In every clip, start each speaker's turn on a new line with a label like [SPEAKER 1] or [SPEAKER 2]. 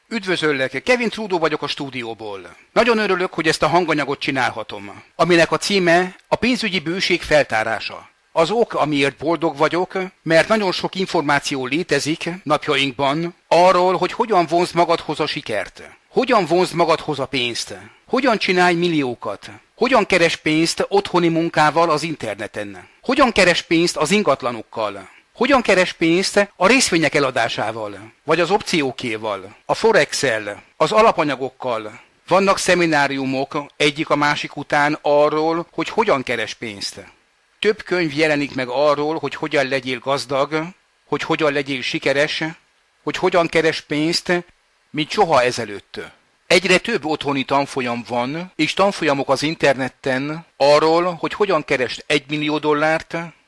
[SPEAKER 1] Üdvözöllek, Kevin Trudeau vagyok a stúdióból. Nagyon örülök, hogy ezt a hanganyagot csinálhatom, aminek a címe a pénzügyi bőség feltárása. Az ok, amiért boldog vagyok, mert nagyon sok információ létezik napjainkban arról, hogy hogyan vonzd magadhoz a sikert. Hogyan vonzd magadhoz a pénzt? Hogyan csinálj milliókat? Hogyan keres pénzt otthoni munkával az interneten? Hogyan keres pénzt az ingatlanokkal? Hogyan keres pénzt a részvények eladásával? Vagy az opciókéval? A forex-el? Az alapanyagokkal? Vannak szemináriumok egyik a másik után arról, hogy hogyan keres pénzt. Több könyv jelenik meg arról, hogy hogyan legyél gazdag, hogy hogyan legyél sikeres, hogy hogyan keres pénzt, mint soha ezelőtt. Egyre több otthoni tanfolyam van, és tanfolyamok az interneten arról, hogy hogyan keresd $1 millió,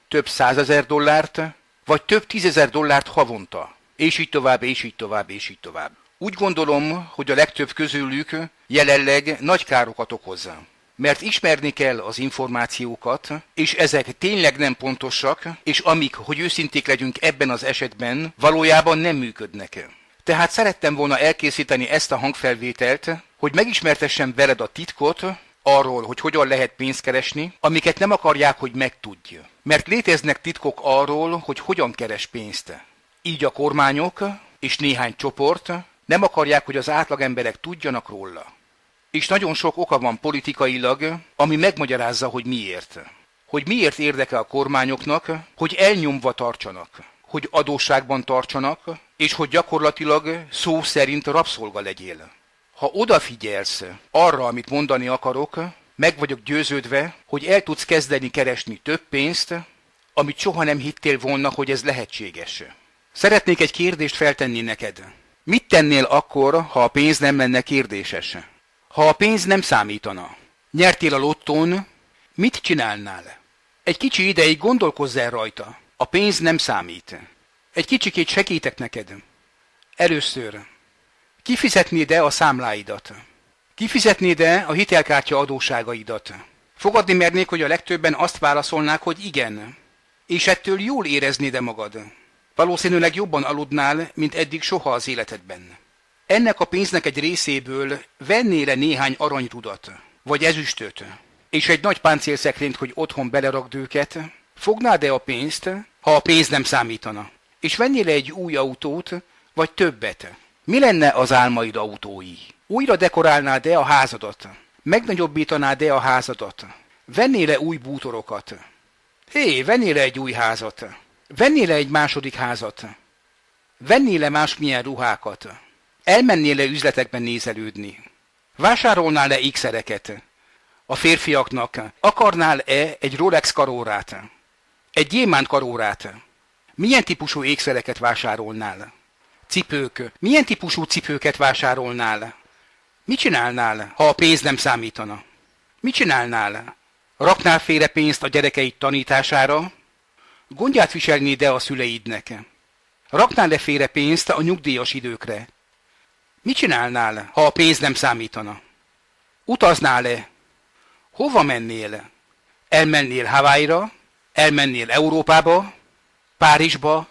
[SPEAKER 1] több 100 000 dollárt, vagy több 10 000 dollárt havonta. És így tovább, és így tovább, és így tovább. Úgy gondolom, hogy a legtöbb közülük jelenleg nagy károkat okoz. Mert ismerni kell az információkat, és ezek tényleg nem pontosak, és amik, hogy őszinték legyünk ebben az esetben, valójában nem működnek. Tehát szerettem volna elkészíteni ezt a hangfelvételt, hogy megismertessem veled a titkot arról, hogy hogyan lehet pénzt keresni, amiket nem akarják, hogy megtudj. Mert léteznek titkok arról, hogy hogyan keres pénzt. Így a kormányok és néhány csoport nem akarják, hogy az átlagemberek tudjanak róla. És nagyon sok oka van politikailag, ami megmagyarázza, hogy miért. Hogy miért érdeke a kormányoknak, hogy elnyomva tartsanak, hogy adósságban tartsanak, és hogy gyakorlatilag szó szerint rabszolga legyél. Ha odafigyelsz arra, amit mondani akarok, meg vagyok győződve, hogy el tudsz kezdeni keresni több pénzt, amit soha nem hittél volna, hogy ez lehetséges. Szeretnék egy kérdést feltenni neked. Mit tennél akkor, ha a pénz nem lenne kérdéses? Ha a pénz nem számítana? Nyertél a lottón? Mit csinálnál? Egy kicsi ideig gondolkozz el rajta. A pénz nem számít. Egy kicsikét segítek neked. Először, kifizetnéd-e a számláidat? Kifizetnéd-e a hitelkártya adósságaidat? Fogadni mernék, hogy a legtöbben azt válaszolnák, hogy igen. És ettől jól éreznéd-e magad? Valószínűleg jobban aludnál, mint eddig soha az életedben. Ennek a pénznek egy részéből vennél-e néhány aranyrudat, vagy ezüstöt, és egy nagy páncélszekrényt, hogy otthon belerakd őket? Fognád-e a pénzt, ha a pénz nem számítana? És vennél-e egy új autót, vagy többet? Mi lenne az álmaid autói? Újra dekorálnád-e a házadat? Megnagyobbítanád-e a házadat? Vennél-e új bútorokat? Vennél-e egy új házat? Vennél-e egy második házat? Vennél-e másmilyen ruhákat? Elmennél-e üzletekben nézelődni? Vásárolnál-e ékszereket? A férfiaknak akarnál-e egy Rolex karórát? Egy gyémánt karórát? Milyen típusú ékszereket vásárolnál? Cipők. Milyen típusú cipőket vásárolnál? Mit csinálnál, ha a pénz nem számítana? Mit csinálnál? Raknál félre pénzt a gyerekeid tanítására? Gondját viselnéd-e a szüleidnek? Raknál-e félre pénzt a nyugdíjas időkre? Mit csinálnál, ha a pénz nem számítana? Utaznál-e? Hova mennél? Elmennél Hawaii-ra? Elmennél Európába? Párizsba?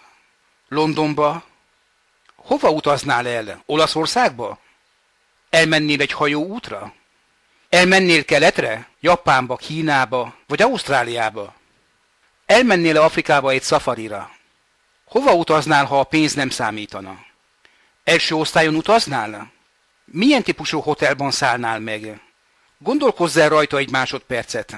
[SPEAKER 1] Londonba? Hova utaznál el? Olaszországba? Elmennél egy hajóútra? Elmennél keletre? Japánba, Kínába, vagy Ausztráliába? Elmennél Afrikába egy szafarira? Hova utaznál, ha a pénz nem számítana? Első osztályon utaznál? Milyen típusú hotelban szállnál meg? Gondolkozz el rajta egy másodpercet.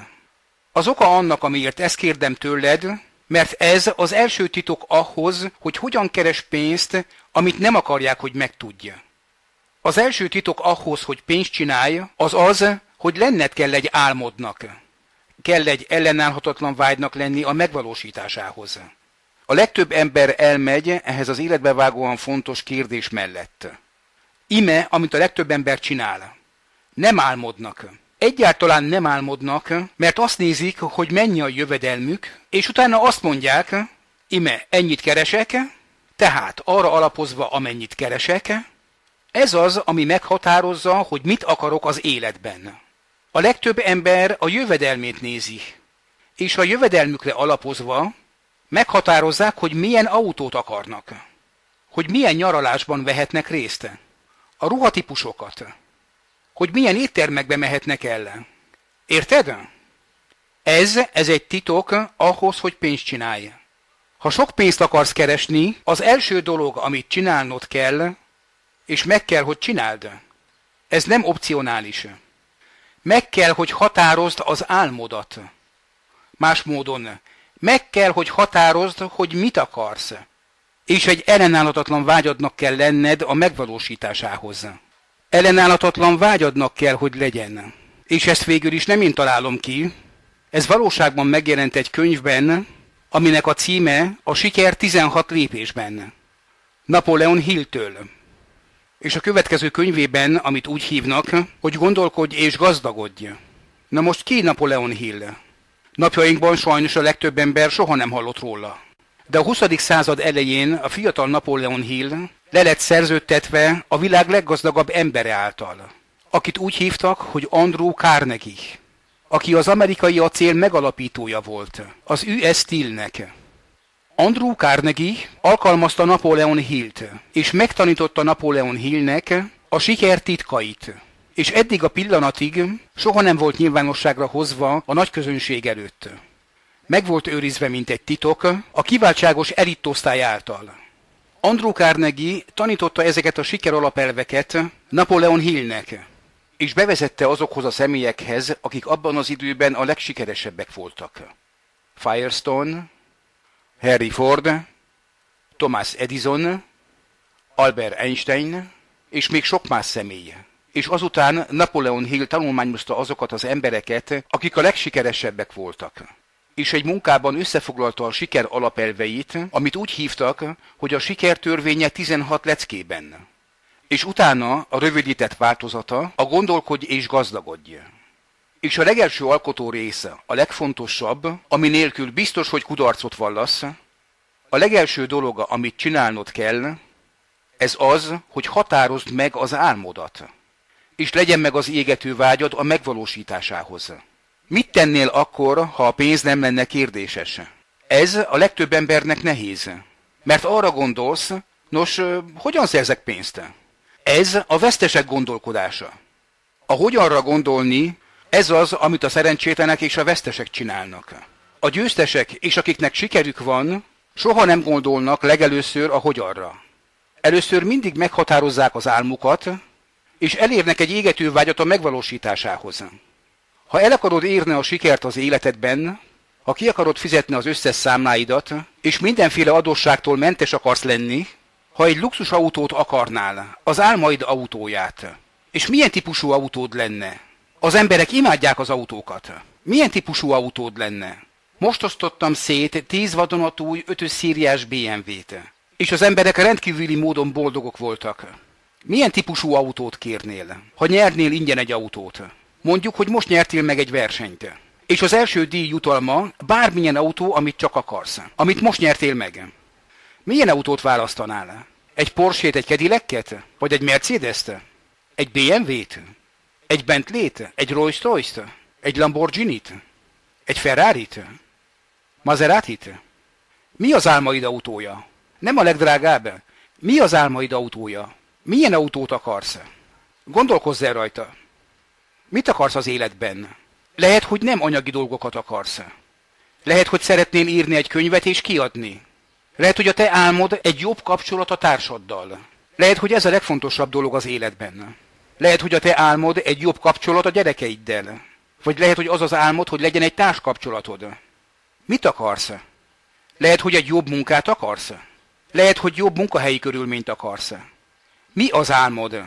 [SPEAKER 1] Az oka annak, amiért ezt kérdem tőled, mert ez az első titok ahhoz, hogy hogyan keres pénzt, amit nem akarják, hogy megtudja. Az első titok ahhoz, hogy pénzt csinálj, az az, hogy lenned kell egy álmodnak. Kell egy ellenállhatatlan vágynak lenni a megvalósításához. A legtöbb ember elmegy ehhez az életbevágóan fontos kérdés mellett. Ime, amit a legtöbb ember csinál. Nem álmodnak. Egyáltalán nem álmodnak, mert azt nézik, hogy mennyi a jövedelmük, és utána azt mondják, ime, ennyit keresek, tehát arra alapozva, amennyit keresek, ez az, ami meghatározza, hogy mit akarok az életben. A legtöbb ember a jövedelmét nézi, és a jövedelmükre alapozva meghatározzák, hogy milyen autót akarnak, hogy milyen nyaralásban vehetnek részt. a ruhatípusokat, hogy milyen éttermekbe mehetnek el. Érted? Ez egy titok ahhoz, hogy pénzt csinálj. Ha sok pénzt akarsz keresni, az első dolog, amit csinálnod kell, és meg kell, hogy csináld. Ez nem opcionális. Meg kell, hogy határozd az álmodat. Más módon, meg kell, hogy határozd, hogy mit akarsz. És egy ellenállhatatlan vágyadnak kell lenned a megvalósításához. Ellenállhatatlan vágyadnak kell, hogy legyen. És ezt végül is nem én találom ki. Ez valóságban megjelent egy könyvben, aminek a címe a Siker 16 lépésben. Napoleon Hill-től. És a következő könyvében, amit úgy hívnak, hogy gondolkodj és gazdagodj. Na most ki Napoleon Hill? Napjainkban sajnos a legtöbb ember soha nem hallott róla. De a 20. század elején a fiatal Napoleon Hill le lett szerződtetve a világ leggazdagabb embere által, akit úgy hívtak, hogy Andrew Carnegie, aki az amerikai acél megalapítója volt, az US Steel-nek. Andrew Carnegie alkalmazta Napoleon Hillt, és megtanította Napoleon Hillnek a siker titkait, és eddig a pillanatig soha nem volt nyilvánosságra hozva a nagy közönség előtt. Meg volt őrizve, mint egy titok, a kiváltságos elitosztály által. Andrew Carnegie tanította ezeket a siker alapelveket Napoleon Hillnek, és bevezette azokhoz a személyekhez, akik abban az időben a legsikeresebbek voltak. Firestone, Henry Ford, Thomas Edison, Albert Einstein, és még sok más személy. És azután Napoleon Hill tanulmányozta azokat az embereket, akik a legsikeresebbek voltak. És egy munkában összefoglalta a siker alapelveit, amit úgy hívtak, hogy a siker törvénye 16 leckében. És utána a rövidített változata a gondolkodj és gazdagodj. És a legelső alkotó része, a legfontosabb, ami nélkül biztos, hogy kudarcot vallasz, a legelső dolog, amit csinálnod kell, ez az, hogy határozd meg az álmodat, és legyen meg az égető vágyad a megvalósításához. Mit tennél akkor, ha a pénz nem lenne kérdéses? Ez a legtöbb embernek nehéz, mert arra gondolsz, nos, hogyan szerzek pénzt? Ez a vesztesek gondolkodása. A hogyanra gondolni, ez az, amit a szerencsétlenek és a vesztesek csinálnak. A győztesek és akiknek sikerük van, soha nem gondolnak legelőször a hogyanra. Először mindig meghatározzák az álmukat, és elérnek egy égető vágyat a megvalósításához. Ha el akarod érni a sikert az életedben, ha ki akarod fizetni az összes számláidat, és mindenféle adósságtól mentes akarsz lenni, ha egy luxusautót akarnál, az álmaid autóját, és milyen típusú autód lenne? Az emberek imádják az autókat. Milyen típusú autód lenne? Most osztottam szét 10 vadonatúj 5-ös szériás BMW-t, és az emberek rendkívüli módon boldogok voltak. Milyen típusú autót kérnél, ha nyernél ingyen egy autót? Mondjuk, hogy most nyertél meg egy versenyt, és az első díj jutalma bármilyen autó, amit csak akarsz, amit most nyertél meg. Milyen autót választanál? Egy Porsche-t, egy Cadillac-et? Vagy egy Mercedes-t? Egy BMW-t? Egy Bentley-t? Egy Rolls-Royce-t? Egy Lamborghini-t? Egy Ferrari-t? Maserati-t? Mi az álmaid autója? Nem a legdrágább. Mi az álmaid autója? Milyen autót akarsz? Gondolkozz el rajta. Mit akarsz az életben? Lehet, hogy nem anyagi dolgokat akarsz. Lehet, hogy szeretnél írni egy könyvet és kiadni. Lehet, hogy a te álmod egy jobb kapcsolat a társaddal. Lehet, hogy ez a legfontosabb dolog az életben. Lehet, hogy a te álmod egy jobb kapcsolat a gyerekeiddel. Vagy lehet, hogy az az álmod, hogy legyen egy társkapcsolatod. Mit akarsz? Lehet, hogy egy jobb munkát akarsz? Lehet, hogy jobb munkahelyi körülményt akarsz. Mi az álmod?